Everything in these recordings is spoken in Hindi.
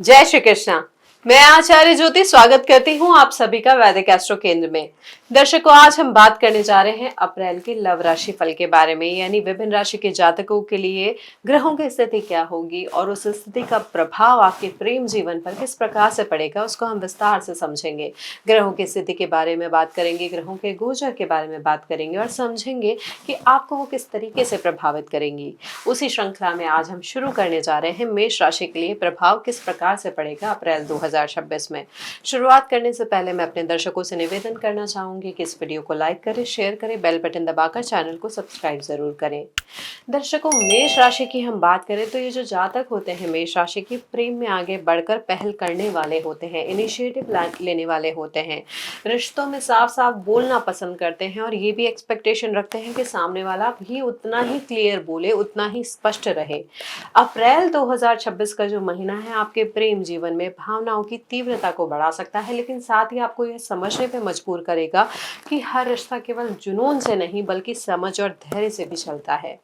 जय श्री कृष्णा। मैं आचार्य ज्योति स्वागत करती हूँ आप सभी का वैदिक एस्ट्रो केंद्र में। दर्शकों, आज हम बात करने जा रहे हैं अप्रैल के लव राशि फल के बारे में, यानी विभिन्न राशि के जातकों के लिए ग्रहों की स्थिति क्या होगी और उस स्थिति का प्रभाव आपके प्रेम जीवन पर किस प्रकार से पड़ेगा, उसको हम विस्तार से समझेंगे। ग्रहों की स्थिति के बारे में बात करेंगे, ग्रहों के गोचर के बारे में बात करेंगे और समझेंगे कि आपको वो किस तरीके से प्रभावित करेंगी। उसी श्रृंखला में आज हम शुरू करने जा रहे हैं मेष राशि के लिए प्रभाव किस प्रकार से पड़ेगा अप्रैल 2026 में। शुरुआत करने से पहले मैं अपने दर्शकों से निवेदन करना चाहूंगी कि इस वीडियो को लाइक करें, शेयर करें, बेल बटन दबाकर चैनल को सब्सक्राइब जरूर करें। दर्शकों, मेष राशि की हम बात करें तो ये जो जातक होते हैं मेष राशि की, प्रेम में आगे बढ़कर पहल करने वाले होते हैं, इनिशिएटिव लेने वाले होते हैं, रिश्तों में साफ साफ बोलना पसंद करते हैं और ये भी एक्सपेक्टेशन रखते हैं कि सामने वाला भी उतना ही क्लियर बोले, उतना ही स्पष्ट रहे। अप्रैल 2026 का जो महीना है आपके प्रेम जीवन में भावनाओं की तीव्रता को बढ़ा सकता है, लेकिन साथ ही आपको यह समझने पे मजबूर करेगा कि हर रिश्ता केवल जुनून से नहीं बल्कि समझ और धैर्य से भी चलता है।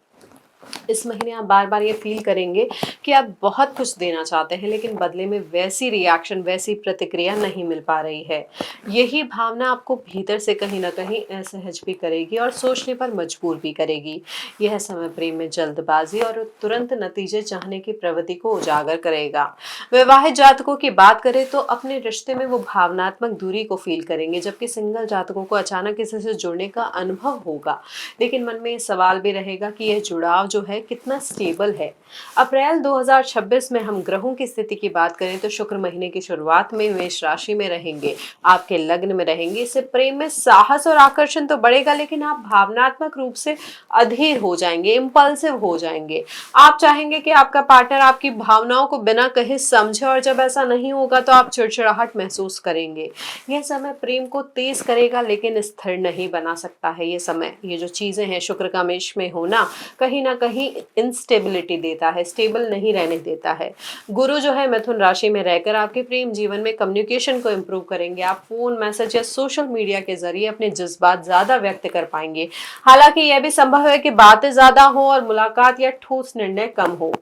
इस महीने आप बार बार ये फील करेंगे कि आप बहुत कुछ देना चाहते हैं, लेकिन बदले में वैसी रिएक्शन, वैसी प्रतिक्रिया नहीं मिल पा रही है। यही भावना आपको भीतर से कहीं ना कहीं असहज भी करेगी और सोचने पर मजबूर भी करेगी। यह समय प्रेम में जल्दबाजी और तुरंत नतीजे चाहने की प्रवृत्ति को उजागर करेगा। विवाहित जातकों की बात करें तो अपने रिश्ते में वो भावनात्मक दूरी को फील करेंगे, जबकि सिंगल जातकों को अचानक किसी से जुड़ने का अनुभव होगा, लेकिन मन में सवाल भी रहेगा कि यह जुड़ाव जो है कितना स्टेबल है। अप्रैल 2026 में हम ग्रहों की स्थिति की बात करें तो शुक्र महीने की शुरुआत में मेष राशि में रहेंगे, आपके लग्न में रहेंगे। इससे प्रेम में साहस और आकर्षण तो बढ़ेगा, लेकिन आप भावनात्मक रूप से अधीर हो जाएंगे, इंपल्सिव हो जाएंगे। आप चाहेंगे कि आपका पार्टनर आपकी भावनाओं को बिना कहे समझे, और जब ऐसा नहीं होगा तो आप चिड़चिड़ाहट महसूस करेंगे। यह समय प्रेम को तेज करेगा, लेकिन स्थिर नहीं बना सकता है। ये समय, ये जो चीजें हैं, शुक्र का मेष में होना कहीं ना कहीं इंस्टेबिलिटी देता है, स्टेबल नहीं रहने देता है। गुरु जो है मिथुन राशि में रहकर आपके प्रेम जीवन में कम्युनिकेशन को इम्प्रूव करेंगे। आप फोन, मैसेज या सोशल मीडिया के जरिए अपने जज्बात ज्यादा व्यक्त कर पाएंगे। हालांकि यह भी संभव है कि बातें ज्यादा हो और मुलाकात या ठोस निर्णय कम हो।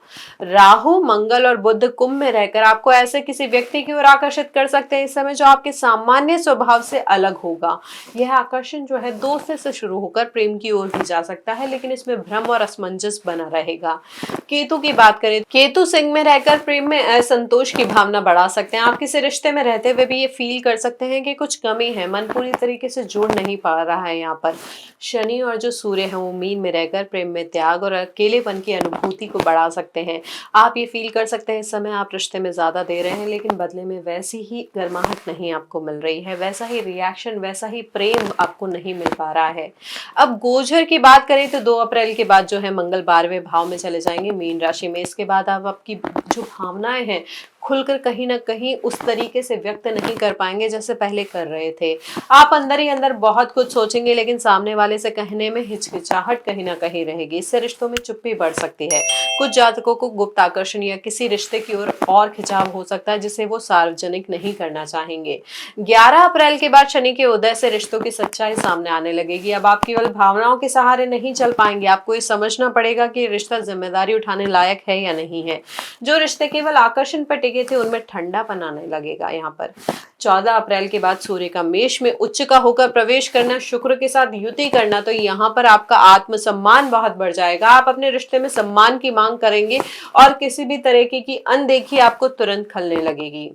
राहु, मंगल और बुध कुंभ में रहकर आपको ऐसे किसी व्यक्ति की ओर आकर्षित कर सकते हैं इस समय, जो आपके सामान्य स्वभाव से अलग होगा। यह आकर्षण जो है दोस्ती से शुरू होकर प्रेम की ओर भी जा सकता है, लेकिन इसमें भ्रम और असमंजस बना रहेगा। केतु की बात करें, केतु सिंह में रहकर प्रेम में असंतोष की भावना बढ़ा सकते हैं। आप किसी रिश्ते में रहते हुए भी ये फील कर सकते हैं कि कुछ कमी है, मन पूरी तरीके से जुड़ नहीं पा रहा है। यहाँ पर शनि और जो सूर्य है वो मीन में रहकर प्रेम में त्याग और अकेलेपन की अनुभूति को बढ़ा सकते हैं। आप ये फील कर सकते हैं इस समय आप रिश्ते में ज्यादा दे रहे हैं, लेकिन बदले में वैसी ही गर्माहट नहीं आपको मिल रही है, वैसा ही रिएक्शन, वैसा ही प्रेम आपको नहीं मिल पा रहा है। अब गोचर की बात करें तो 2 अप्रैल के बाद जो है मंगल 12वें भाव में चले जाएंगे मीन राशि में। इसके बाद आप आपकी जो भावनाएं हैं खुलकर कहीं ना कहीं उस तरीके से व्यक्त नहीं कर पाएंगे जैसे पहले कर रहे थे। आप अंदर ही अंदर बहुत कुछ सोचेंगे, लेकिन सामने वाले से कहने में हिचकिचाहट कहीं ना कहीं रहेगी। इससे रिश्तों में चुप्पी बढ़ सकती है। कुछ जातकों को गुप्त आकर्षण या किसी रिश्ते की ओर और खिंचाव हो सकता है, जिसे वो सार्वजनिक नहीं करना चाहेंगे। 11 अप्रैल के बाद शनि के उदय से रिश्तों की सच्चाई सामने आने लगेगी। अब आप केवल भावनाओं के सहारे नहीं चल पाएंगे, आपको ये समझना पड़ेगा कि रिश्ता जिम्मेदारी उठाने लायक है या नहीं है। जो रिश्ते केवल आकर्षण पर टिके थे उनमें ठंडापन आने लगेगा। यहाँ पर 14 अप्रैल के बाद सूर्य का मेष में उच्च का होकर प्रवेश करना, शुक्र के साथ युति करना, तो यहाँ पर आपका आत्मसम्मान बहुत बढ़ जाएगा। आप अपने रिश्ते में सम्मान की मांग करेंगे और किसी भी तरीके की अनदेखी आपको तुरंत खलने लगेगी।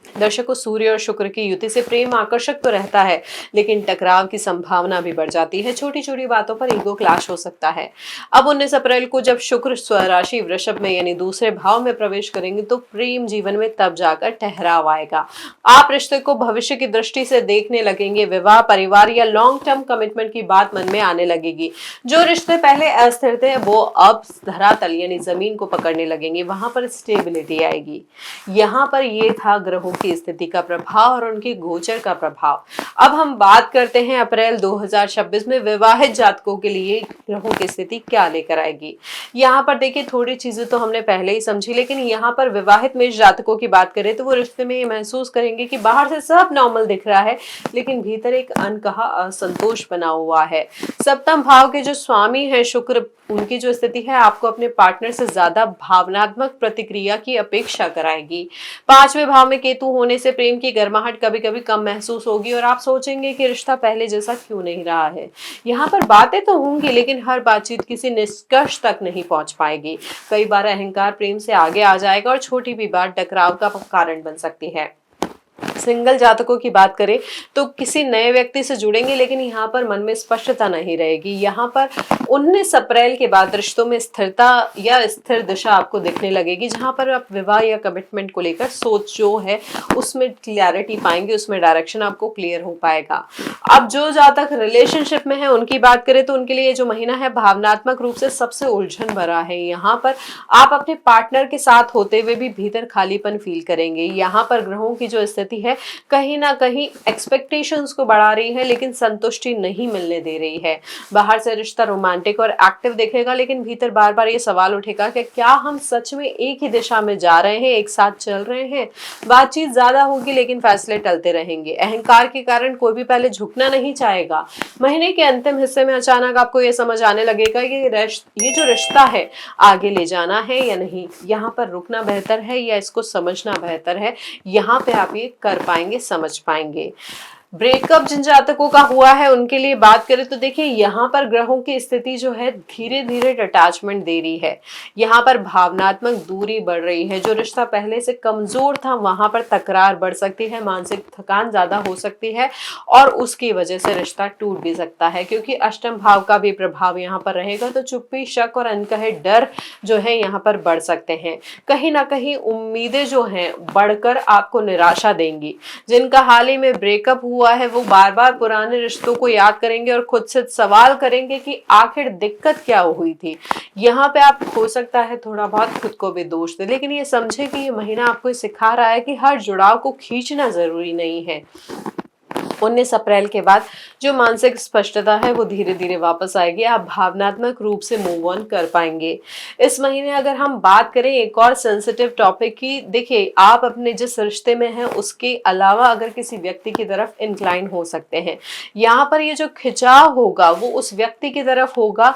दर्शकों, सूर्य और शुक्र की युति से प्रेम आकर्षक तो रहता है, लेकिन टकराव की संभावना भी बढ़ जाती है। छोटी छोटी बातों पर ईगो क्लैश हो सकता है। अब 19 अप्रैल को जब शुक्र स्वराशि वृषभ में यानी दूसरे भाव में प्रवेश करेंगे तो प्रेम जीवन में तब जाकर ठहराव आएगा। आप रिश्ते को भविष्य की दृष्टि से देखने लगेंगे। विवाह, परिवार या लॉन्ग टर्म कमिटमेंट की बात मन में आने लगेगी। जो रिश्ते पहले अस्थिर थे वो अब धरातल यानी जमीन को पकड़ने लगेंगे। वहां पर स्टेबिलिटी आएगी। यहाँ पर ये था ग्रहों की स्थिति का प्रभाव और उनके गोचर का प्रभाव। अब हम बात करते हैं अप्रैल 2026 में विवाहित जातकों के लिए ग्रहों की स्थिति क्या लेकर आएगी। यहाँ पर देखिए थोड़ी चीजें तो हमने पहले ही समझी, लेकिन यहाँ पर विवाहित मेष जातकों की बात करें तो वो रिश्ते में ये महसूस करेंगे कि बाहर से सब नॉर्मल दिख रहा है, लेकिन भीतर एक अनकहा असंतोष बना हुआ है। सप्तम भाव के जो स्वामी है शुक्र, उनकी जो स्थिति है आपको अपने पार्टनर से ज्यादा भावनात्मक प्रतिक्रिया की अपेक्षा कराएगी। पांचवें भाव में केतु होने से प्रेम की गर्माहट कभी कभी कम महसूस होगी और आप सोचेंगे कि रिश्ता पहले जैसा क्यों नहीं रहा है। यहाँ पर बातें तो होंगी, लेकिन हर बातचीत किसी निष्कर्ष तक नहीं पहुंच पाएगी। कई बार अहंकार प्रेम से आगे आ जाएगा और छोटी भी बात टकराव का कारण बन सकती है। सिंगल जातकों की बात करें तो किसी नए व्यक्ति से जुड़ेंगे, लेकिन यहाँ पर मन में स्पष्टता नहीं रहेगी। यहाँ पर 19 अप्रैल के बाद रिश्तों में स्थिरता या स्थिर दिशा आपको दिखने लगेगी, जहां पर आप विवाह या कमिटमेंट को लेकर सोच जो है उसमें क्लैरिटी पाएंगे, उसमें डायरेक्शन आपको क्लियर हो पाएगा। अब जो जातक रिलेशनशिप में है उनकी बात करें तो उनके लिए जो महीना है भावनात्मक रूप से सबसे उलझन भरा है। यहाँ पर आप अपने पार्टनर के साथ होते हुए भी भीतर खालीपन फील करेंगे। यहाँ पर ग्रहों की जो स्थिति है कहीं ना कहीं एक्सपेक्टेशंस को बढ़ा रही है, लेकिन संतुष्टि नहीं मिलने दे रही है। बाहर से रिश्ता रोमांटिक और एक्टिव दिखेगा, लेकिन भीतर बार बार ये सवाल उठेगा कि क्या हम सच में एक ही दिशा में जा रहे हैं, एक साथ चल रहे हैं। बातचीत ज्यादा होगी, लेकिन फैसले टलते रहेंगे। अहंकार के कारण कोई भी पहले झुकना नहीं चाहेगा। महीने के अंतिम हिस्से में अचानक आपको ये समझ आने लगेगा कि ये जो रिश्ता है आगे ले जाना है या नहीं, यहाँ पर रुकना बेहतर है या इसको समझना बेहतर है। यहाँ पे आप ये कर पाएंगे, समझ पाएंगे। ब्रेकअप जिन जातकों का हुआ है उनके लिए बात करें तो देखिए यहाँ पर ग्रहों की स्थिति जो है धीरे धीरे अटैचमेंट दे रही है। यहाँ पर भावनात्मक दूरी बढ़ रही है। जो रिश्ता पहले से कमजोर था वहां पर तकरार बढ़ सकती है, मानसिक थकान ज्यादा हो सकती है और उसकी वजह से रिश्ता टूट भी सकता है, क्योंकि अष्टम भाव का भी प्रभाव यहाँ पर रहेगा। तो चुप्पी, शक और अनकहे डर जो है यहाँ पर बढ़ सकते हैं। कहीं ना कहीं उम्मीदें जो हैं बढ़कर आपको निराशा देंगी। जिनका हाल ही में ब्रेकअप हुआ है वो बार बार पुराने रिश्तों को याद करेंगे और खुद से सवाल करेंगे कि आखिर दिक्कत क्या हुई थी। यहाँ पे आप हो सकता है थोड़ा बहुत खुद को भी दोष दे, लेकिन ये समझे कि ये महीना आपको सिखा रहा है कि हर जुड़ाव को खींचना जरूरी नहीं है। 19 अप्रैल के बाद जो मानसिक स्पष्टता है वो धीरे धीरे वापस आएगी। आप भावनात्मक रूप से मूव ऑन कर पाएंगे। इस महीने अगर हम बात करें एक और सेंसिटिव टॉपिक की, देखिए आप अपने जिस रिश्ते में हैं उसके अलावा अगर किसी व्यक्ति की तरफ इंक्लाइन हो सकते हैं। यहाँ पर ये जो खिंचाव होगा वो उस व्यक्ति की तरफ होगा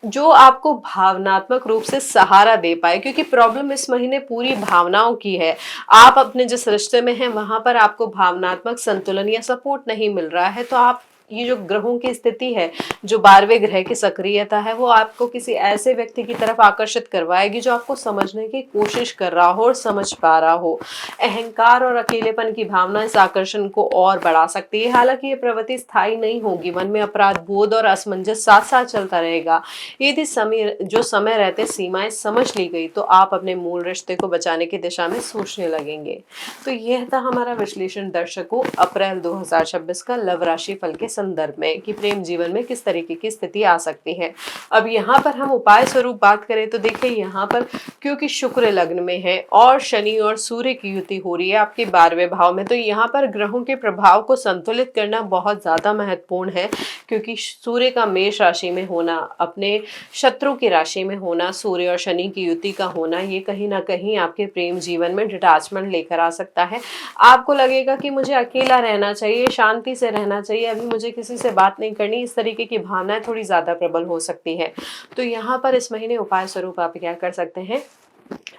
जो आपको भावनात्मक रूप से सहारा दे पाए, क्योंकि प्रॉब्लम इस महीने पूरी भावनाओं की है। आप अपने जिस रिश्ते में हैं वहां पर आपको भावनात्मक संतुलन या सपोर्ट नहीं मिल रहा है। तो आप ये जो ग्रहों की स्थिति है, जो 12वें ग्रह की सक्रियता है, वो आपको किसी ऐसे व्यक्ति की तरफ आकर्षित करवाएगी जो आपको समझने की कोशिश कर रहा हो और समझ पा रहा हो। अहंकार और अकेलेपन की भावना इस आकर्षण को और बढ़ा सकती है। हालांकि ये प्रवृत्ति स्थायी नहीं होगी। मन में अपराध बोध और असमंजस साथ साथ चलता रहेगा। यदि समय रहते सीमाएं समझ ली गई तो आप अपने मूल रिश्ते को बचाने की दिशा में सोचने लगेंगे। तो यह था हमारा विश्लेषण दर्शकों अप्रैल 2026 का लव राशि फल के संदर्भ में कि प्रेम जीवन में किस तरीके की स्थिति आ सकती है। अब यहाँ पर हम उपाय स्वरूप बात करें तो देखिए यहाँ पर क्योंकि शुक्र लग्न में है और शनि और सूर्य की युति हो रही है आपके 12वें भाव में, तो यहाँ पर ग्रहों के प्रभाव को संतुलित करना बहुत ज्यादा महत्वपूर्ण है। क्योंकि सूर्य का मेष राशि में होना, अपने शत्रु की राशि में होना, सूर्य और शनि की युति का होना, ये कहीं ना कहीं आपके प्रेम जीवन में डिटैचमेंट लेकर आ सकता है। आपको लगेगा कि मुझे अकेला रहना चाहिए, शांति से रहना चाहिए, अभी मुझे किसी से बात नहीं करनी, इस तरीके की भावनाएं थोड़ी ज्यादा प्रबल हो सकती है। तो यहाँ पर इस महीने उपाय स्वरूप आप क्या कर सकते हैं,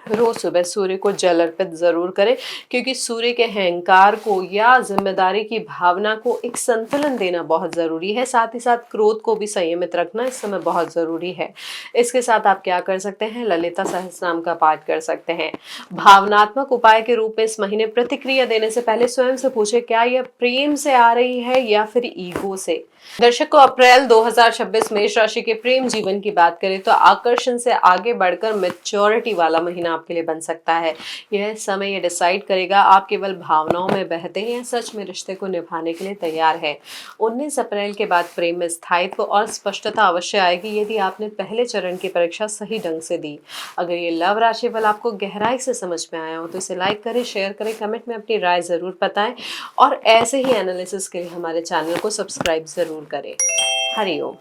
रोज सुबह सूर्य को जल अर्पित जरूर करें, क्योंकि सूर्य के अहंकार को या जिम्मेदारी की भावना को एक संतुलन देना बहुत जरूरी है। साथ ही साथ क्रोध को भी संयमित रखना इस समय बहुत जरूरी है। इसके साथ आप क्या कर सकते हैं, ललिता सहस्रनाम का पाठ कर सकते हैं। भावनात्मक उपाय के रूप में इस महीने प्रतिक्रिया देने से पहले स्वयं से पूछे क्या यह प्रेम से आ रही है या फिर ईगो से। दर्शकों अप्रैल 2026 मेष राशि के प्रेम जीवन की बात करें तो आकर्षण से आगे बढ़कर मैच्योरिटी वाला वाला महीना आपके लिए बन सकता है। यह समय ये डिसाइड करेगा आप केवल भावनाओं में बहते हैं या सच में रिश्ते को निभाने के लिए तैयार है। 19 अप्रैल के बाद प्रेम में स्थायित्व और स्पष्टता अवश्य आएगी यदि आपने पहले चरण की परीक्षा सही ढंग से दी। अगर ये लव राशि फल आपको गहराई से समझ में आया हो तो इसे लाइक करें, शेयर करें, कमेंट में अपनी राय ज़रूर बताएं और ऐसे ही एनालिसिस के लिए हमारे चैनल को सब्सक्राइब ज़रूर करें। हरि ओम।